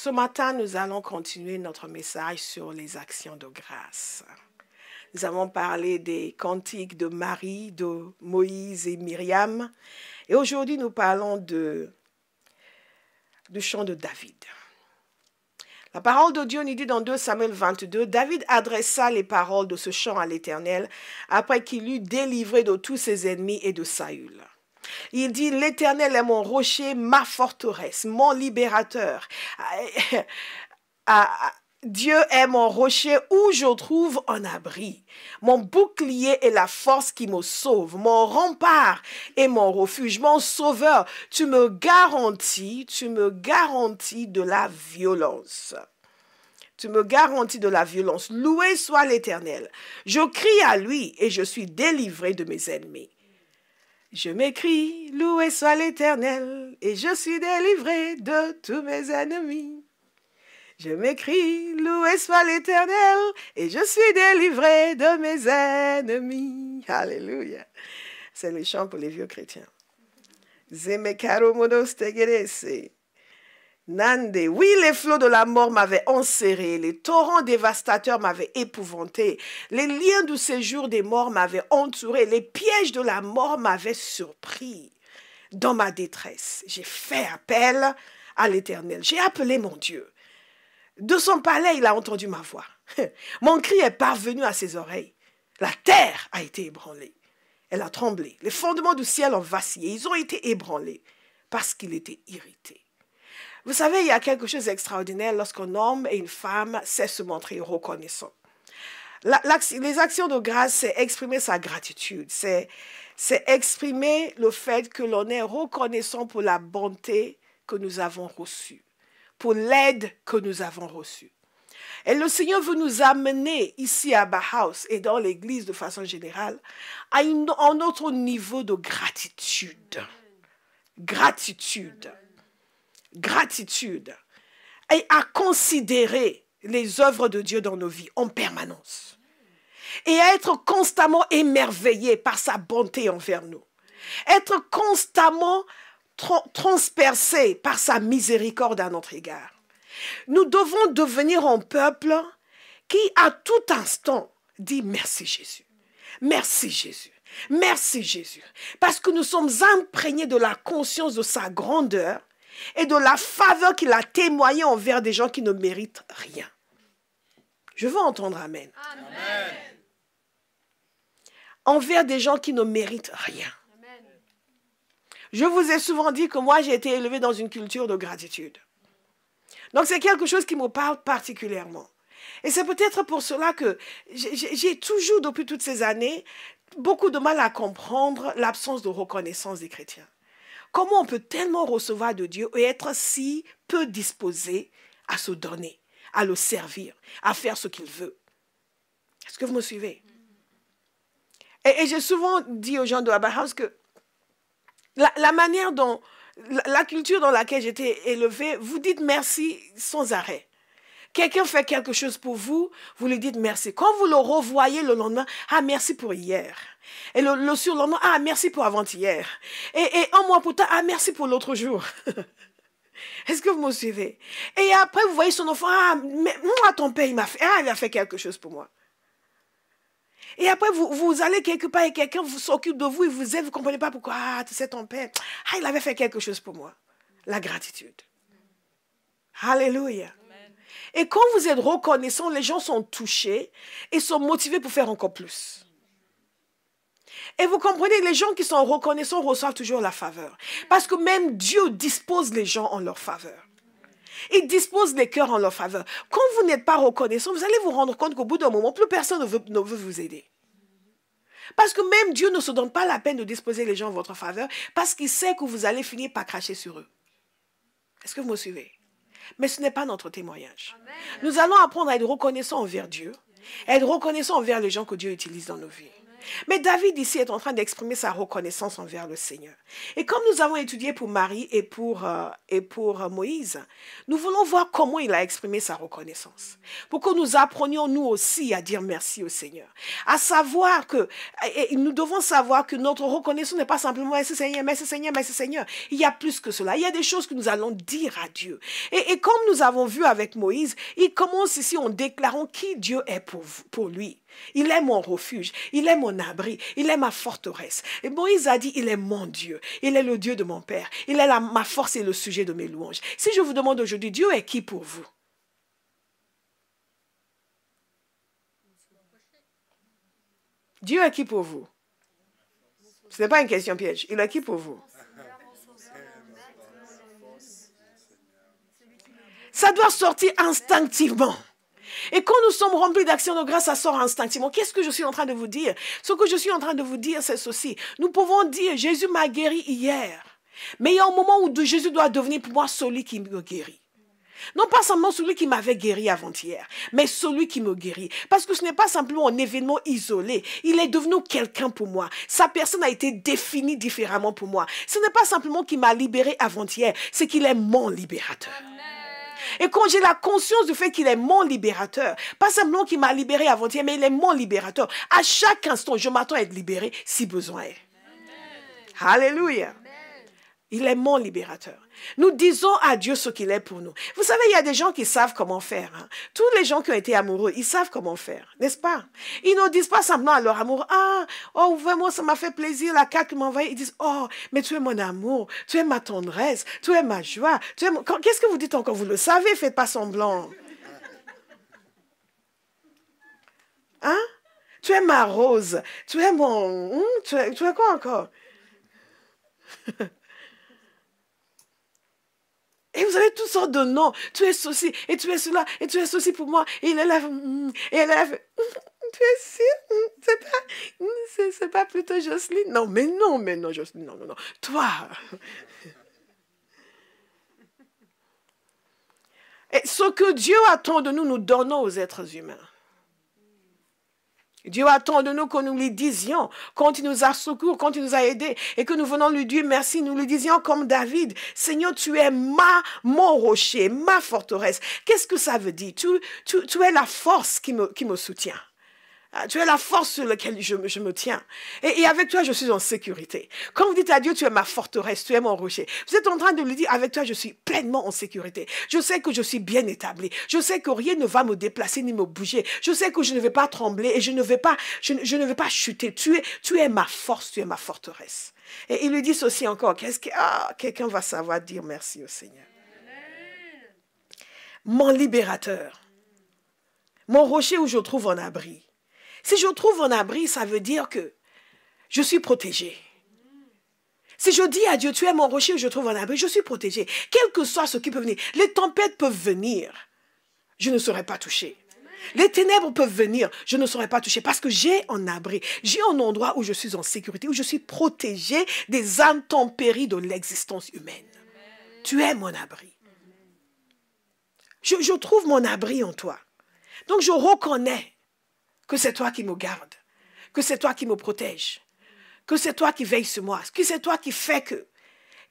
Ce matin, nous allons continuer notre message sur les actions de grâce. Nous avons parlé des cantiques de Marie, de Moïse et Myriam. Et aujourd'hui, nous parlons du chant de David. La parole de Dieu nous dit dans 2 Samuel 22, David adressa les paroles de ce chant à l'Éternel après qu'il eut délivré de tous ses ennemis et de Saül. Il dit, l'Éternel est mon rocher, ma forteresse, mon libérateur. Dieu est mon rocher où je trouve un abri. Mon bouclier est la force qui me sauve. Mon rempart est mon refuge. Mon sauveur, tu me garantis de la violence. Tu me garantis de la violence. Loué soit l'Éternel. Je crie à lui et je suis délivré de mes ennemis. Je m'écrie, loué soit l'Éternel, et je suis délivré de tous mes ennemis. Je m'écrie, loué soit l'Éternel, et je suis délivré de mes ennemis. Alléluia. C'est le chant pour les vieux chrétiens. Zemekaro monos tegerese. Nande, oui, les flots de la mort m'avaient enserré, les torrents dévastateurs m'avaient épouvanté, les liens du séjour des morts m'avaient entouré, les pièges de la mort m'avaient surpris. Dans ma détresse, j'ai fait appel à l'Éternel, j'ai appelé mon Dieu. De son palais, il a entendu ma voix. Mon cri est parvenu à ses oreilles. La terre a été ébranlée, elle a tremblé, les fondements du ciel ont vacillé, ils ont été ébranlés parce qu'il était irrité. Vous savez, il y a quelque chose d'extraordinaire lorsqu'un homme et une femme sait se montrer reconnaissants. Les actions de grâce, c'est exprimer sa gratitude. C'est exprimer le fait que l'on est reconnaissant pour la bonté que nous avons reçue, pour l'aide que nous avons reçue. Et le Seigneur veut nous amener ici à Bauhaus et dans l'Église de façon générale à un autre niveau de gratitude. Gratitude et à considérer les œuvres de Dieu dans nos vies en permanence et à être constamment émerveillé par sa bonté envers nous, être constamment transpercé par sa miséricorde à notre égard. Nous devons devenir un peuple qui à tout instant dit merci Jésus, merci Jésus, merci Jésus, parce que nous sommes imprégnés de la conscience de sa grandeur et de la faveur qu'il a témoignée envers des gens qui ne méritent rien. Je veux entendre amen. Amen. Envers des gens qui ne méritent rien. Amen. Je vous ai souvent dit que moi, j'ai été élevé dans une culture de gratitude. Donc, c'est quelque chose qui me parle particulièrement. Et c'est peut-être pour cela que j'ai toujours, depuis toutes ces années, beaucoup de mal à comprendre l'absence de reconnaissance des chrétiens. Comment on peut tellement recevoir de Dieu et être si peu disposé à se donner, à le servir, à faire ce qu'il veut? Est-ce que vous me suivez? Et j'ai souvent dit aux gens de Bauhaus que la manière dont, la culture dans laquelle j'étais élevée, vous dites merci sans arrêt. Quelqu'un fait quelque chose pour vous, vous lui dites merci. Quand vous le revoyez le lendemain, ah merci pour hier. Et le surlendemain, ah merci pour avant-hier. Et un mois plus tard, ah merci pour l'autre jour. Est-ce que vous me suivez? Et après, vous voyez son enfant, ah mais moi ton père, il a fait quelque chose pour moi. Et après, vous allez quelque part et quelqu'un s'occupe de vous, il vous aide, vous ne comprenez pas pourquoi. Ah, tu sais, ton père, ah, il avait fait quelque chose pour moi. La gratitude. Alléluia. Et quand vous êtes reconnaissant, les gens sont touchés et sont motivés pour faire encore plus. Et vous comprenez, les gens qui sont reconnaissants reçoivent toujours la faveur. Parce que même Dieu dispose les gens en leur faveur. Il dispose les cœurs en leur faveur. Quand vous n'êtes pas reconnaissant, vous allez vous rendre compte qu'au bout d'un moment, plus personne ne veut vous aider. Parce que même Dieu ne se donne pas la peine de disposer les gens en votre faveur parce qu'il sait que vous allez finir par cracher sur eux. Est-ce que vous me suivez? Mais ce n'est pas notre témoignage. Amen. Nous allons apprendre à être reconnaissants envers Dieu, à être reconnaissants envers les gens que Dieu utilise dans nos vies. Mais David ici est en train d'exprimer sa reconnaissance envers le Seigneur. Et comme nous avons étudié pour Marie et pour Moïse, nous voulons voir comment il a exprimé sa reconnaissance. Pour que nous apprenions nous aussi à dire merci au Seigneur. À savoir que, et nous devons savoir que notre reconnaissance n'est pas simplement merci Seigneur, merci Seigneur, merci Seigneur. Il y a plus que cela. Il y a des choses que nous allons dire à Dieu. Et comme nous avons vu avec Moïse, il commence ici en déclarant qui Dieu est pour lui. Il est mon refuge, il est mon abri, il est ma forteresse. Et Moïse a dit, il est mon Dieu, il est le Dieu de mon Père, il est ma force et le sujet de mes louanges. Si je vous demande aujourd'hui, Dieu est qui pour vous? Dieu est qui pour vous? Ce n'est pas une question piège, il est qui pour vous? Ça doit sortir instinctivement. Et quand nous sommes remplis d'action de grâce, ça sort instinctivement. Qu'est-ce que je suis en train de vous dire? Ce que je suis en train de vous dire, c'est ceci. Nous pouvons dire, Jésus m'a guéri hier. Mais il y a un moment où Jésus doit devenir pour moi celui qui me guérit. Non pas seulement celui qui m'avait guéri avant-hier, mais celui qui me guérit. Parce que ce n'est pas simplement un événement isolé. Il est devenu quelqu'un pour moi. Sa personne a été définie différemment pour moi. Ce n'est pas simplement qu'il m'a libéré avant-hier, c'est qu'il est mon libérateur. Et quand j'ai la conscience du fait qu'il est mon libérateur, pas simplement qu'il m'a libéré avant-hier, mais il est mon libérateur. À chaque instant, je m'attends à être libéré si besoin est. Alléluia. Il est mon libérateur. Nous disons à Dieu ce qu'il est pour nous. Vous savez, il y a des gens qui savent comment faire. Hein. Tous les gens qui ont été amoureux, ils savent comment faire, n'est-ce pas? Ils ne disent pas simplement à leur amour, ah, oh, vraiment, ça m'a fait plaisir, la carte que m'a envoyée. Ils disent, oh, mais tu es mon amour, tu es ma tendresse, tu es ma joie. Qu'est-ce que vous dites encore? Vous le savez, faites pas semblant. Hein? Tu es ma rose, tu es mon... tu es quoi encore? Et vous avez toutes sortes de noms. Tu es ceci, et tu es cela, et tu es ceci pour moi. Et il est là, et elle est là, tu es sûr? C'est pas plutôt Jocelyne? Non, Jocelyne, non. Toi. Et ce que Dieu attend de nous, nous donnons aux êtres humains. Dieu attend de nous que nous lui disions, quand il nous a secours, quand il nous a aidés, et que nous venons lui dire merci, nous lui disions comme David, Seigneur, tu es mon rocher, ma forteresse. Qu'est-ce que ça veut dire? Tu es la force qui me soutient. Tu es la force sur laquelle je me tiens. Et avec toi, je suis en sécurité. Quand vous dites à Dieu, tu es ma forteresse, tu es mon rocher, vous êtes en train de lui dire, avec toi, je suis pleinement en sécurité. Je sais que je suis bien établi. Je sais que rien ne va me déplacer ni me bouger. Je sais que je ne vais pas trembler et je ne vais pas chuter. Tu es ma force, tu es ma forteresse. Et il lui dit ceci encore. Quelqu'un va savoir dire merci au Seigneur. Mon libérateur. Mon rocher où je trouve un abri. Si je trouve un abri, ça veut dire que je suis protégé. Si je dis à Dieu, tu es mon rocher, je trouve un abri, je suis protégé. Quel que soit ce qui peut venir. Les tempêtes peuvent venir, je ne serai pas touché. Les ténèbres peuvent venir, je ne serai pas touché parce que j'ai un abri. J'ai un endroit où je suis en sécurité, où je suis protégé des intempéries de l'existence humaine. Tu es mon abri. Je trouve mon abri en toi. Donc je reconnais que c'est toi qui me gardes, que c'est toi qui me protège, que c'est toi qui veilles sur moi, que c'est toi qui fais que,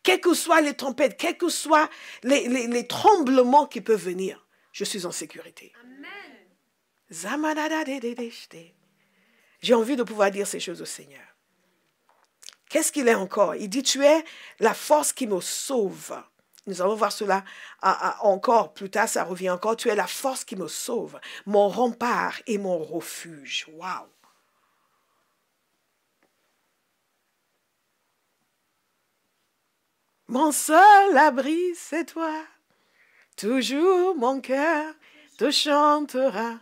quelles que soient les tempêtes, quels que soient les tremblements qui peuvent venir, je suis en sécurité. Amen. J'ai envie de pouvoir dire ces choses au Seigneur. Qu'est-ce qu'il est encore? Il dit, tu es la force qui me sauve. Nous allons voir cela encore plus tard, ça revient encore. Tu es la force qui me sauve, mon rempart et mon refuge. Waouh! Mon seul abri, c'est toi. Toujours mon cœur te chantera,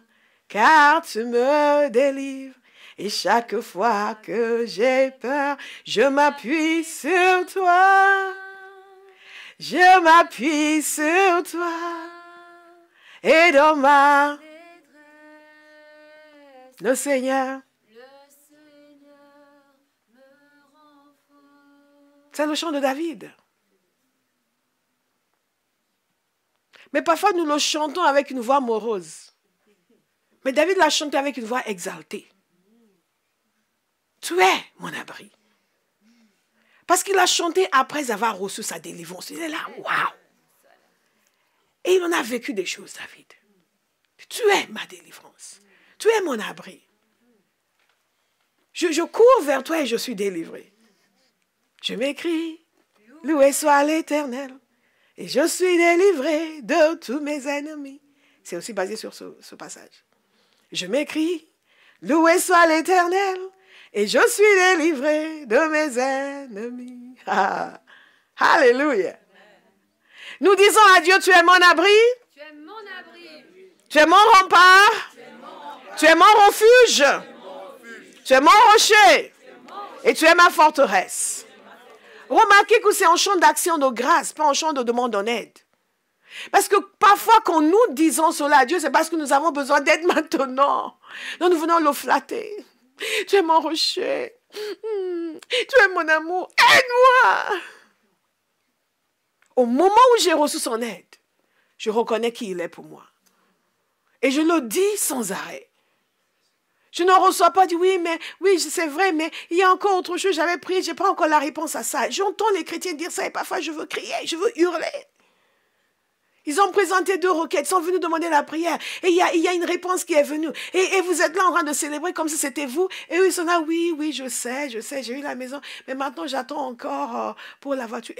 car tu me délivres. Et chaque fois que j'ai peur, je m'appuie sur toi. Je m'appuie sur toi et dans ma... Le Seigneur me rend fort. C'est le chant de David. Mais parfois nous le chantons avec une voix morose. Mais David l'a chanté avec une voix exaltée. Tu es mon abri. Parce qu'il a chanté après avoir reçu sa délivrance. Il est là, waouh. Et il en a vécu des choses, David. Tu es ma délivrance. Tu es mon abri. Je cours vers toi et je suis délivré. Je m'écris, loué soit l'Éternel. Et je suis délivré de tous mes ennemis. C'est aussi basé sur ce passage. Je m'écris, loué soit l'Éternel. Et je suis délivré de mes ennemis. Ah, alléluia. Nous disons à Dieu, tu es mon abri. Tu es mon abri. Tu es mon rempart. Tu es mon refuge. Tu es mon rocher. Et tu es ma forteresse. Remarquez que c'est un chant d'action de grâce, pas un chant de demande en aide. Parce que parfois, quand nous disons cela à Dieu, c'est parce que nous avons besoin d'aide maintenant. Donc nous venons le flatter. Tu es mon rocher. Tu es mon amour. Aide-moi. Au moment où j'ai reçu son aide, je reconnais qui il est pour moi. Et je le dis sans arrêt. Je ne reçois pas, oui, c'est vrai, mais il y a encore autre chose, j'avais prié, je n'ai pas encore la réponse à ça. J'entends les chrétiens dire ça et parfois je veux crier, je veux hurler. Ils ont présenté 2 requêtes, ils sont venus demander la prière. Et il y a une réponse qui est venue. Et vous êtes là en train de célébrer comme si c'était vous. Et eux, ils sont là, oui, je sais, j'ai eu la maison. Mais maintenant, j'attends encore pour la voiture.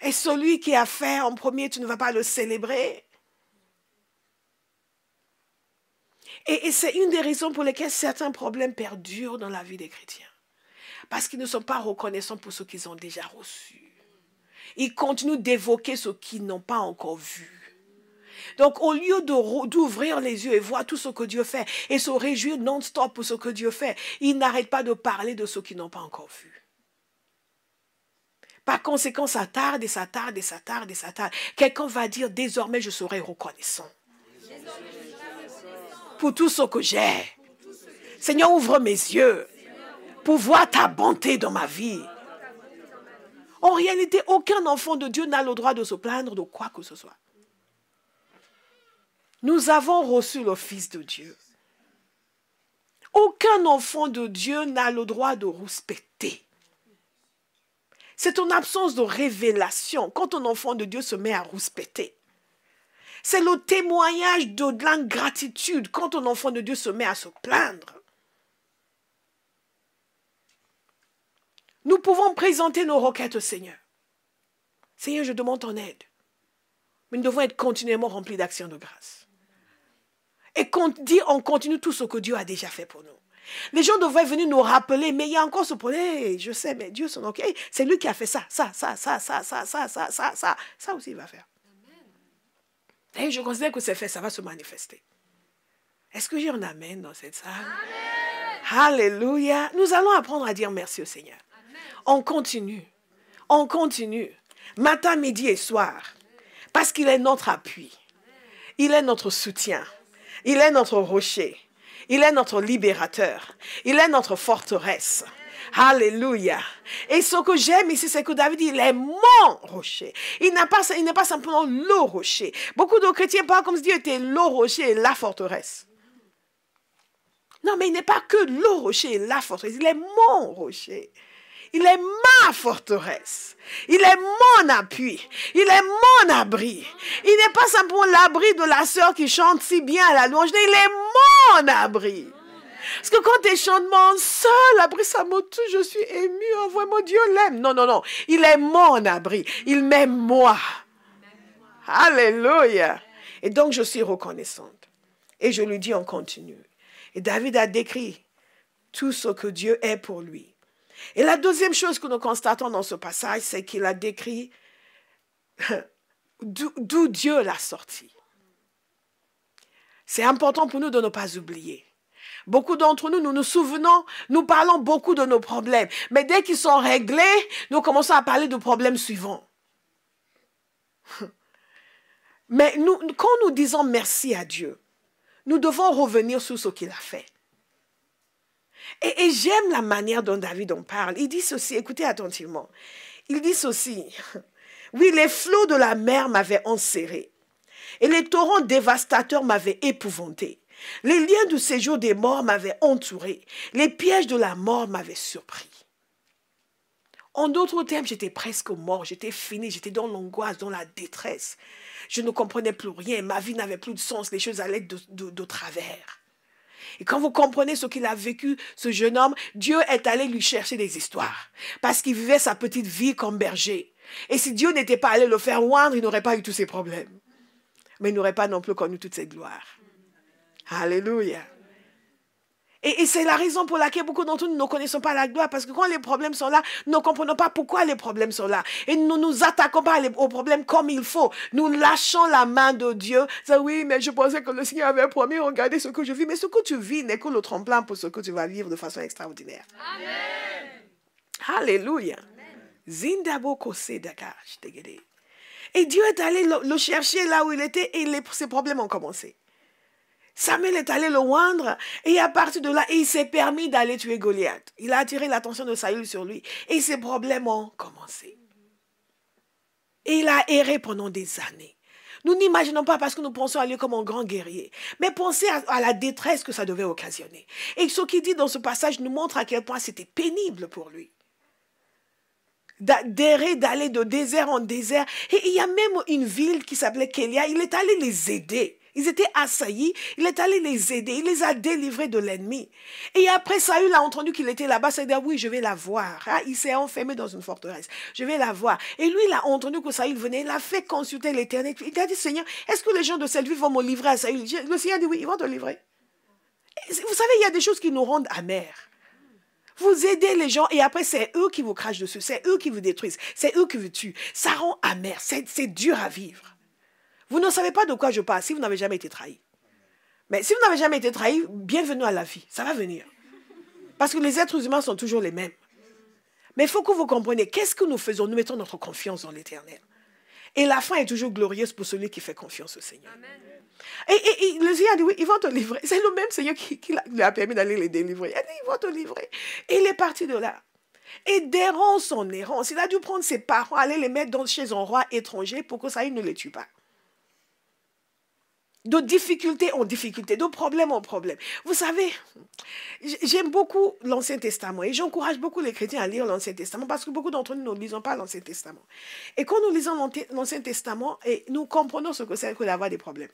Et celui qui a fait en premier, tu ne vas pas le célébrer. Et c'est une des raisons pour lesquelles certains problèmes perdurent dans la vie des chrétiens. Parce qu'ils ne sont pas reconnaissants pour ce qu'ils ont déjà reçu. Ils continuent d'évoquer ce qu'ils n'ont pas encore vu. Donc, au lieu d'ouvrir les yeux et voir tout ce que Dieu fait et se réjouir non-stop pour ce que Dieu fait, ils n'arrêtent pas de parler de ce qu'ils n'ont pas encore vu. Par conséquent, ça tarde et ça tarde et ça tarde et ça tarde. Quelqu'un va dire, désormais, je serai reconnaissant. Pour tout ce que j'ai. Seigneur, ouvre mes yeux pour voir ta bonté dans ma vie. En réalité, aucun enfant de Dieu n'a le droit de se plaindre de quoi que ce soit. Nous avons reçu le Fils de Dieu. Aucun enfant de Dieu n'a le droit de rouspéter. C'est une absence de révélation quand un enfant de Dieu se met à rouspéter. C'est le témoignage de l'ingratitude quand un enfant de Dieu se met à se plaindre. Nous pouvons présenter nos requêtes au Seigneur. Seigneur, je demande ton aide. Mais nous devons être continuellement remplis d'actions de grâce. Et dire on continue tout ce que Dieu a déjà fait pour nous. Les gens devraient venir nous rappeler, mais il y a encore ce problème. Hey, je sais, mais Dieu, son ok, c'est lui qui a fait ça aussi il va faire. Et je considère que c'est fait, ça va se manifester. Est-ce que j'ai un amen dans cette salle? Amen. Alléluia. Nous allons apprendre à dire merci au Seigneur. On continue, matin, midi et soir, parce qu'il est notre appui, il est notre soutien, il est notre rocher, il est notre libérateur, il est notre forteresse. Alléluia. Et ce que j'aime ici, c'est que David dit, il est mon rocher. Il n'est pas simplement le rocher. Beaucoup de chrétiens parlent comme si Dieu était le rocher et la forteresse. Non, mais il n'est pas que le rocher et la forteresse, il est mon rocher. Il est ma forteresse. Il est mon appui. Il est mon abri. Il n'est pas simplement l'abri de la sœur qui chante si bien à la louange. Il est mon abri. Parce que quand elle chante mon seul abri, ça me touche, je suis émue. Oh, vraiment, Dieu l'aime. Non. Il est mon abri. Il m'aime moi. Alléluia. Et donc, je suis reconnaissante. Et je lui dis, on continue. Et David a décrit tout ce que Dieu est pour lui. Et la deuxième chose que nous constatons dans ce passage, c'est qu'il a décrit d'où Dieu l'a sorti. C'est important pour nous de ne pas oublier. Beaucoup d'entre nous, nous nous souvenons, nous parlons beaucoup de nos problèmes. Mais dès qu'ils sont réglés, nous commençons à parler du problème suivant. Mais quand nous disons merci à Dieu, nous devons revenir sur ce qu'il a fait. Et j'aime la manière dont David en parle. Il dit ceci, écoutez attentivement. Il dit ceci. Oui, les flots de la mer m'avaient enserré. Et les torrents dévastateurs m'avaient épouvanté. Les liens du séjour des morts m'avaient entouré. Les pièges de la mort m'avaient surpris. En d'autres termes, j'étais presque mort, j'étais fini, j'étais dans l'angoisse, dans la détresse. Je ne comprenais plus rien, ma vie n'avait plus de sens, les choses allaient de travers. Et quand vous comprenez ce qu'il a vécu, ce jeune homme, Dieu est allé lui chercher des histoires. Parce qu'il vivait sa petite vie comme berger. Et si Dieu n'était pas allé le faire oindre, il n'aurait pas eu tous ces problèmes. Mais il n'aurait pas non plus connu toute cette gloire. Alléluia. Et c'est la raison pour laquelle beaucoup d'entre nous ne connaissons pas la gloire. Parce que quand les problèmes sont là, nous ne comprenons pas pourquoi les problèmes sont là. Et nous ne nous attaquons pas aux problèmes comme il faut. Nous lâchons la main de Dieu. C'est oui, mais je pensais que le Seigneur avait promis, regardez ce que je vis. Mais ce que tu vis n'est que le tremplin pour ce que tu vas vivre de façon extraordinaire. Amen. Alléluia. Et Dieu est allé le chercher là où il était et ses problèmes ont commencé. Samuel est allé le oindre et à partir de là, il s'est permis d'aller tuer Goliath. Il a attiré l'attention de Saül sur lui et ses problèmes ont commencé. Et il a erré pendant des années. Nous n'imaginons pas parce que nous pensons à lui comme un grand guerrier, mais pensez à la détresse que ça devait occasionner. Et ce qu'il dit dans ce passage nous montre à quel point c'était pénible pour lui. D'errer, d'aller de désert en désert. Et il y a même une ville qui s'appelait Kélia, il est allé les aider. Ils étaient assaillis, il est allé les aider, il les a délivrés de l'ennemi. Et après, Saül a entendu qu'il était là-bas, il a dit, oui, je vais la voir. Ah, il s'est enfermé dans une forteresse, je vais la voir. Et lui, il a entendu que Saül venait, il a fait consulter l'Éternel. Il a dit, Seigneur, est-ce que les gens de cette ville vont me livrer à Saül? Le Seigneur a dit, oui, ils vont te livrer. Et vous savez, il y a des choses qui nous rendent amers. Vous aidez les gens et après, c'est eux qui vous crachent dessus, c'est eux qui vous détruisent, c'est eux qui vous tuent. Ça rend amer, c'est dur à vivre. Vous ne savez pas de quoi je parle si vous n'avez jamais été trahi. Mais si vous n'avez jamais été trahi, bienvenue à la vie. Ça va venir. Parce que les êtres humains sont toujours les mêmes. Mais il faut que vous compreniez, qu'est-ce que nous faisons? Nous mettons notre confiance dans l'Éternel. Et la fin est toujours glorieuse pour celui qui fait confiance au Seigneur. Amen. Et le Seigneur a dit, oui, ils vont te livrer. C'est le même Seigneur qui lui a permis d'aller les délivrer. Il a dit, ils vont te livrer. Et il est parti de là. Et d'errance en errance, il a dû prendre ses parents, aller les mettre chez un roi étranger pour que Saül ne les tue pas. De difficulté en difficulté, de problème en problème. Vous savez, j'aime beaucoup l'Ancien Testament et j'encourage beaucoup les chrétiens à lire l'Ancien Testament parce que beaucoup d'entre nous ne lisons pas l'Ancien Testament. Et quand nous lisons l'Ancien Testament, nous comprenons ce que c'est que d'avoir des problèmes.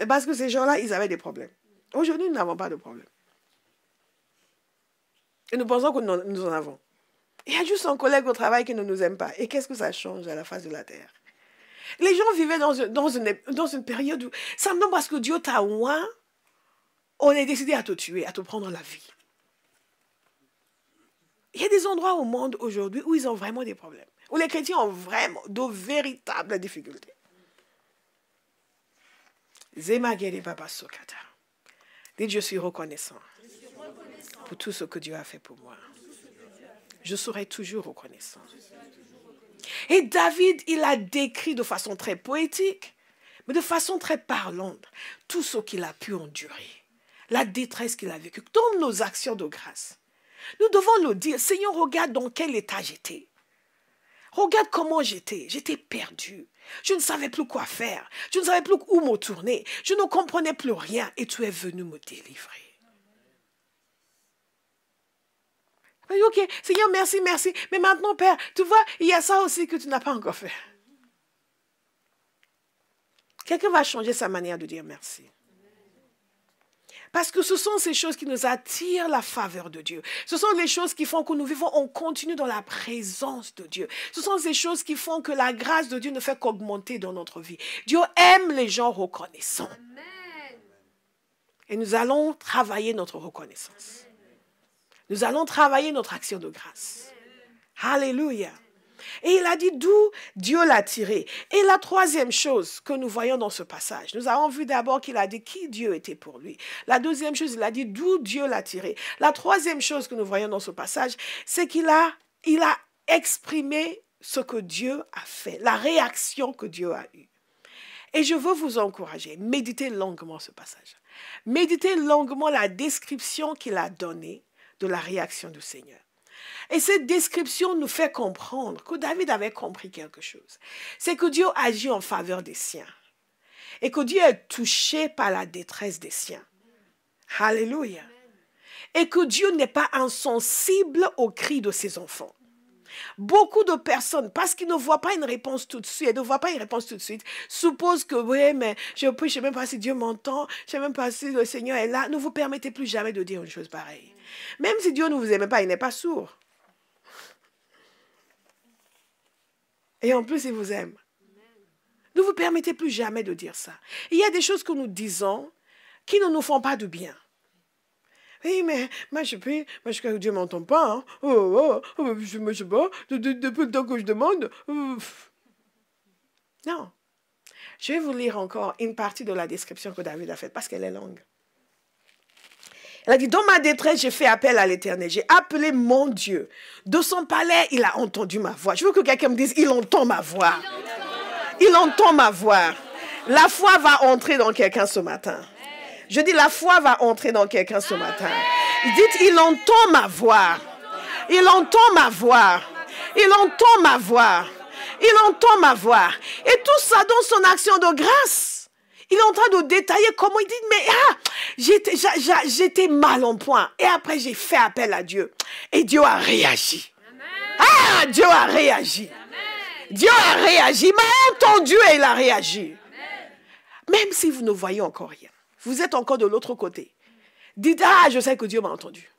Parce que ces gens-là, ils avaient des problèmes. Aujourd'hui, nous n'avons pas de problème. Et nous pensons que nous en avons. Il y a juste un collègue au travail qui ne nous aime pas. Et qu'est-ce que ça change à la face de la terre? Les gens vivaient dans une période où, simplement parce que Dieu t'a oint, on est décidé à te tuer, à te prendre la vie. Il y a des endroits au monde aujourd'hui où ils ont vraiment des problèmes, où les chrétiens ont vraiment de véritables difficultés. Zemagere Baba Sokata. Dites, je suis reconnaissant pour tout ce que Dieu a fait pour moi. Je serai toujours reconnaissant. Et David, il a décrit de façon très poétique, mais de façon très parlante, tout ce qu'il a pu endurer, la détresse qu'il a vécue, dans nos actions de grâce. Nous devons le dire, Seigneur, regarde dans quel état j'étais. Regarde comment j'étais. J'étais perdu. Je ne savais plus quoi faire. Je ne savais plus où me tourner. Je ne comprenais plus rien et tu es venu me délivrer. Ok, Seigneur, merci, merci. Mais maintenant, Père, tu vois, il y a ça aussi que tu n'as pas encore fait. Quelqu'un va changer sa manière de dire merci. Parce que ce sont ces choses qui nous attirent la faveur de Dieu. Ce sont les choses qui font que nous vivons, on continue dans la présence de Dieu. Ce sont ces choses qui font que la grâce de Dieu ne fait qu'augmenter dans notre vie. Dieu aime les gens reconnaissants. Amen. Et nous allons travailler notre reconnaissance. Nous allons travailler notre action de grâce. Alléluia. Et il a dit d'où Dieu l'a tiré. Et la troisième chose que nous voyons dans ce passage, nous avons vu d'abord qu'il a dit qui Dieu était pour lui. La deuxième chose, il a dit d'où Dieu l'a tiré. La troisième chose que nous voyons dans ce passage, c'est qu'il a exprimé ce que Dieu a fait, la réaction que Dieu a eue. Et je veux vous encourager, méditez longuement ce passage. Méditez longuement la description qu'il a donnée de la réaction du Seigneur. Et cette description nous fait comprendre que David avait compris quelque chose. C'est que Dieu agit en faveur des siens. et que Dieu est touché par la détresse des siens. Alléluia. Et que Dieu n'est pas insensible aux cris de ses enfants. Beaucoup de personnes, parce qu'ils ne voient pas une réponse tout de suite, supposent que oui, mais je ne sais même pas si Dieu m'entend, je ne sais même pas si le Seigneur est là. Ne vous permettez plus jamais de dire une chose pareille. Même si Dieu ne vous aime pas, il n'est pas sourd. Et en plus, il vous aime. Ne vous permettez plus jamais de dire ça. Il y a des choses que nous disons qui ne nous font pas de bien. Oui, mais moi, je que Dieu ne m'entend pas. Hein. Je ne sais pas. Depuis le temps que je demande. Non. Je vais vous lire encore une partie de la description que David a faite parce qu'elle est longue. Elle a dit, dans ma détresse, j'ai fait appel à l'Éternel. J'ai appelé mon Dieu. De son palais, il a entendu ma voix. Je veux que quelqu'un me dise, il entend ma voix. Il entend ma voix. La foi va entrer dans quelqu'un ce matin. Je dis, la foi va entrer dans quelqu'un ce matin. Dites, il entend ma voix. Il entend ma voix. Il entend ma voix. Il entend ma voix. Et tout ça dans son action de grâce. Il est en train de détailler comment il dit, mais j'étais mal en point. Et après, j'ai fait appel à Dieu. Et Dieu a réagi. Amen. Dieu a réagi. Amen. Dieu a réagi. Il m'a entendu et il a réagi. Amen. Même si vous ne voyez encore rien. Vous êtes encore de l'autre côté. Dites, je sais que Dieu m'a entendu.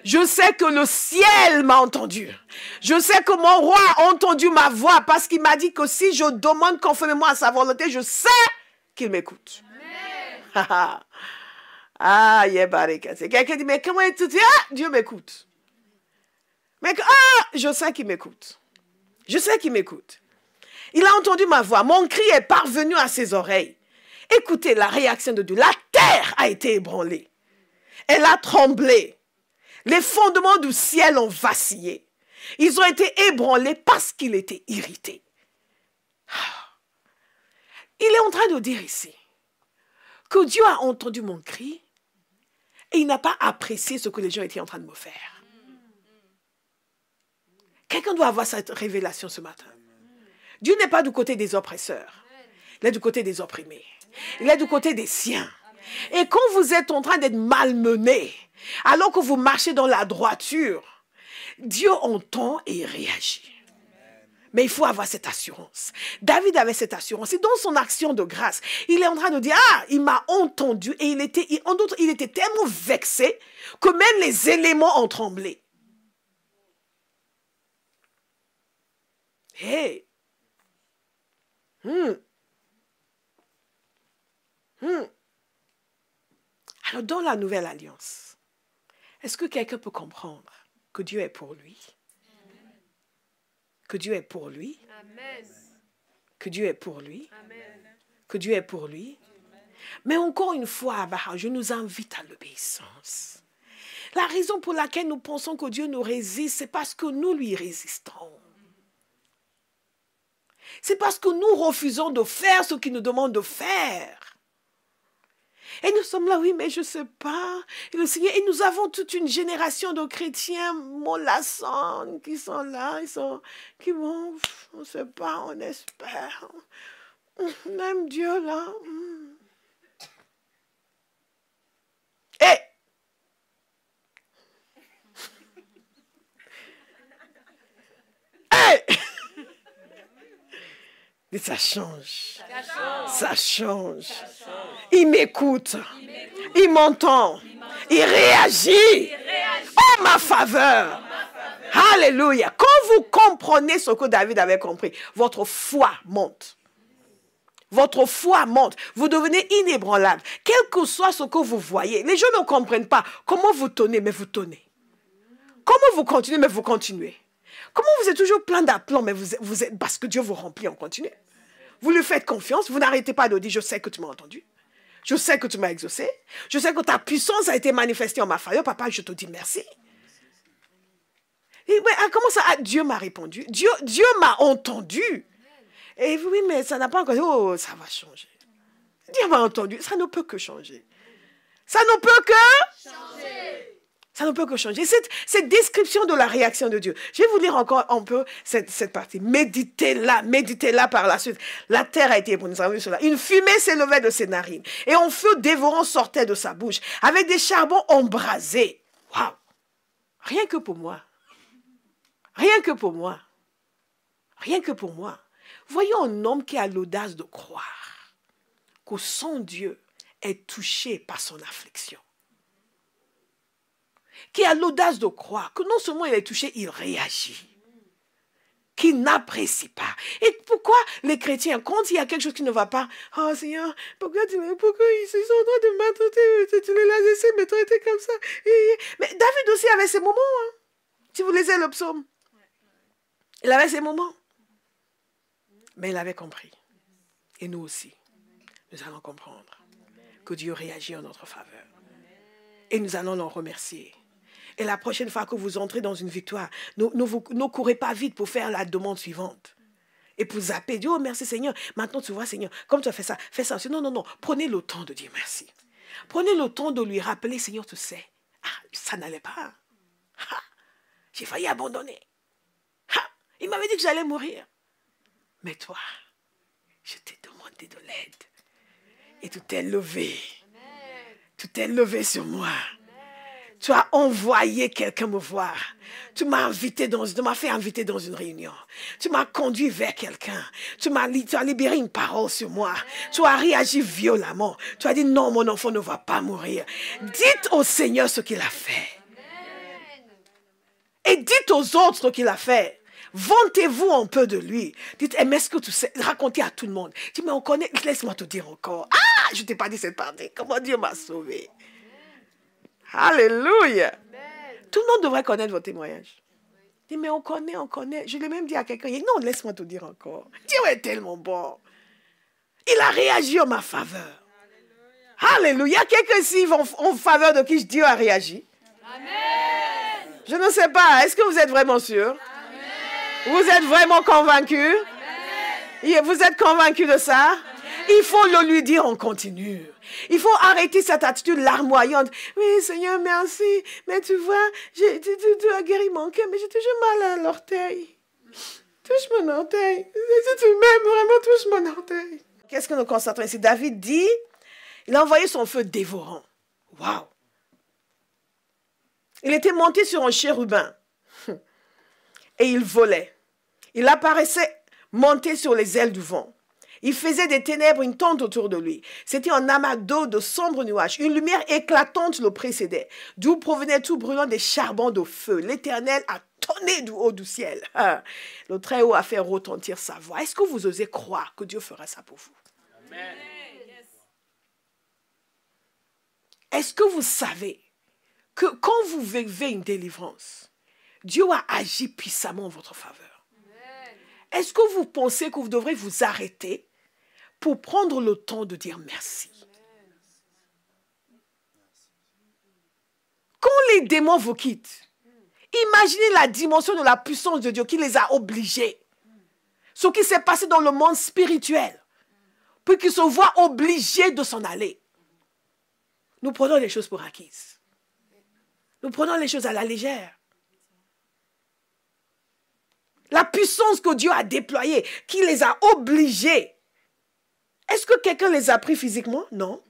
Je sais que le ciel m'a entendu. Je sais que mon roi a entendu ma voix parce qu'il m'a dit que si je demande conformément à sa volonté, je sais qu'il m'écoute. C'est quelqu'un dit, mais comment est-ce que Dieu m'écoute. Mais je sais qu'il m'écoute. Je sais qu'il m'écoute. Il a entendu ma voix. Mon cri est parvenu à ses oreilles. Écoutez la réaction de Dieu. La terre a été ébranlée. Elle a tremblé. Les fondements du ciel ont vacillé. Ils ont été ébranlés parce qu'il était irrité. Il est en train de dire ici que Dieu a entendu mon cri et il n'a pas apprécié ce que les gens étaient en train de me faire. Quelqu'un doit avoir cette révélation ce matin. Dieu n'est pas du côté des oppresseurs. Il est du côté des opprimés. Il est du côté des siens. Et quand vous êtes en train d'être malmené, alors que vous marchez dans la droiture, Dieu entend et réagit. Mais il faut avoir cette assurance. David avait cette assurance. Et dans son action de grâce, il est en train de dire, il m'a entendu. Et il était tellement vexé que même les éléments ont tremblé. Hey! Alors, dans la nouvelle alliance, est-ce que quelqu'un peut comprendre que Dieu est pour lui? Que Dieu est pour lui? Amen. Que Dieu est pour lui? Amen. Que Dieu est pour lui? Amen. Mais encore une fois, je nous invite à l'obéissance. La raison pour laquelle nous pensons que Dieu nous résiste, c'est parce que nous lui résistons. C'est parce que nous refusons de faire ce qu'il nous demande de faire. Et nous sommes là, oui, mais je ne sais pas. Et le Seigneur, et nous avons toute une génération de chrétiens mollassants qui sont là, qui vont, on ne sait pas, on espère. On aime Dieu là. Et ça change. Ça change. Il m'écoute. Il m'entend. Il réagit en ma faveur. Alléluia. Quand vous comprenez ce que David avait compris, votre foi monte. Votre foi monte. Vous devenez inébranlable. Quel que soit ce que vous voyez. Les gens ne comprennent pas comment vous tenez, mais vous tenez. Comment vous continuez, mais vous continuez. Comment vous êtes toujours plein d'aplomb, mais vous êtes, parce que Dieu vous remplit en continu. Vous lui faites confiance, vous n'arrêtez pas de dire, je sais que tu m'as entendu. Je sais que tu m'as exaucé. Je sais que ta puissance a été manifestée en ma faveur. Papa, je te dis merci. Et, comment ça? Dieu m'a répondu. Dieu m'a entendu. Et oui, mais ça n'a pas encore... Oh, ça va changer. Dieu m'a entendu. Ça ne peut que changer. Ça ne peut que changer. Ça ne peut que changer. Cette description de la réaction de Dieu. Je vais vous lire encore un peu cette partie. Méditez-la par la suite. La terre a été ébranlée, nous avons vu cela. Une fumée s'élevait de ses narines et un feu dévorant sortait de sa bouche avec des charbons embrasés. Waouh! Rien que pour moi. Rien que pour moi. Rien que pour moi. Voyons un homme qui a l'audace de croire que son Dieu est touché par son affliction. Qui a l'audace de croire que non seulement il est touché, il réagit. Qui n'apprécie pas. Et pourquoi les chrétiens, quand il y a quelque chose qui ne va pas, oh Seigneur, pourquoi ils sont en train de m'attraper, tu les as laissés me traiter comme ça. Mais David aussi avait ses moments. Hein. Si vous lisez le psaume, il avait ses moments. Mais il avait compris. Et nous aussi, nous allons comprendre que Dieu réagit en notre faveur. Et nous allons l'en remercier. Et la prochaine fois que vous entrez dans une victoire, ne courez pas vite pour faire la demande suivante. Et pour zapper, dire, oh merci Seigneur, maintenant tu vois Seigneur, comme tu as fait ça, fais ça aussi. Non, non, non, prenez le temps de dire merci. Prenez le temps de lui rappeler, Seigneur, tu sais, ça n'allait pas. J'ai failli abandonner. Il m'avait dit que j'allais mourir. Mais toi, je t'ai demandé de l'aide. Et tu t'es levé. Tu t'es levé sur moi. Tu as envoyé quelqu'un me voir. Tu m'as fait inviter dans une réunion. Tu m'as conduit vers quelqu'un. Tu as libéré une parole sur moi. Tu as réagi violemment. Tu as dit non, mon enfant ne va pas mourir. Dites au Seigneur ce qu'il a fait. Et dites aux autres ce qu'il a fait. Vantez-vous un peu de lui. Dites, mais est-ce que tu sais, racontez à tout le monde. Dites, mais on connaît, laisse-moi te dire encore. Je ne t'ai pas dit cette partie. Comment Dieu m'a sauvé. Alléluia. Tout le monde devrait connaître vos témoignages. Dis, mais on connaît. Je l'ai même dit à quelqu'un. Non, laisse-moi te dire encore. Dieu est tellement bon. Il a réagi en ma faveur. Alléluia. Quelqu'un ici en faveur de qui Dieu a réagi. Amen. Je ne sais pas. Est-ce que vous êtes vraiment sûr? Amen. Vous êtes vraiment convaincu? Amen. Vous êtes convaincu de ça? Amen. Il faut le lui dire en continu. Il faut arrêter cette attitude larmoyante. Oui, Seigneur, merci. Mais tu vois, tu as guéri mon cœur, mais j'ai toujours mal à l'orteil. Touche mon orteil. Si tu m'aimes, vraiment, touche mon orteil. Qu'est-ce que nous constatons ici? David dit, il a envoyé son feu dévorant. Waouh! Il était monté sur un chérubin. Et il volait. Il apparaissait monté sur les ailes du vent. Il faisait des ténèbres une tente autour de lui. C'était un amas d'eau de sombres nuages. Une lumière éclatante le précédait, d'où provenait tout brûlant des charbons de feu. L'Éternel a tonné du haut du ciel. Le Très-Haut a fait retentir sa voix. Est-ce que vous osez croire que Dieu fera ça pour vous? Amen. Est-ce que vous savez que quand vous vivez une délivrance, Dieu a agi puissamment en votre faveur? Est-ce que vous pensez que vous devrez vous arrêter pour prendre le temps de dire merci? Quand les démons vous quittent, imaginez la dimension de la puissance de Dieu qui les a obligés. Ce qui s'est passé dans le monde spirituel, pour qu'ils se voient obligés de s'en aller. Nous prenons les choses pour acquises. Nous prenons les choses à la légère. La puissance que Dieu a déployée, qui les a obligés. Est-ce que quelqu'un les a pris physiquement? Non.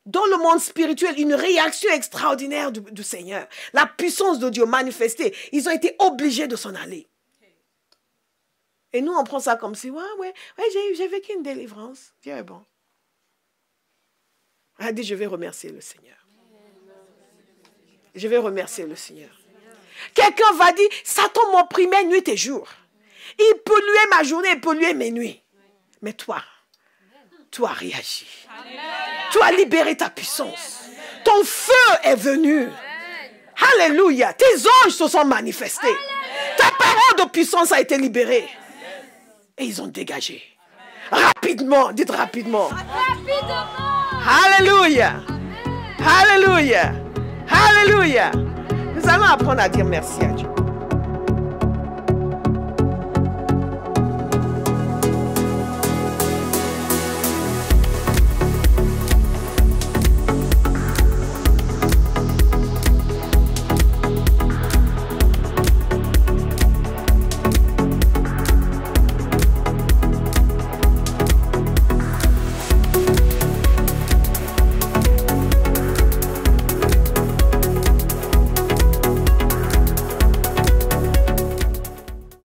Dans le monde spirituel, une réaction extraordinaire du Seigneur. La puissance de Dieu manifestée. Ils ont été obligés de s'en aller. Et nous, on prend ça comme si, ouais, j'ai vécu une délivrance. Dieu est bon. Elle a dit, je vais remercier le Seigneur. Je vais remercier le Seigneur. Quelqu'un va dire, Satan m'opprimait nuit et jour. Il polluait ma journée, il polluait mes nuits. Mais toi, tu as réagi. Tu as libéré ta puissance. Ton feu est venu. Alléluia. Tes anges se sont manifestés. Ta parole de puissance a été libérée. Et ils ont dégagé. Rapidement, dites rapidement. Alléluia. Alléluia. Alléluia. Nous allons apprendre à dire merci à Dieu.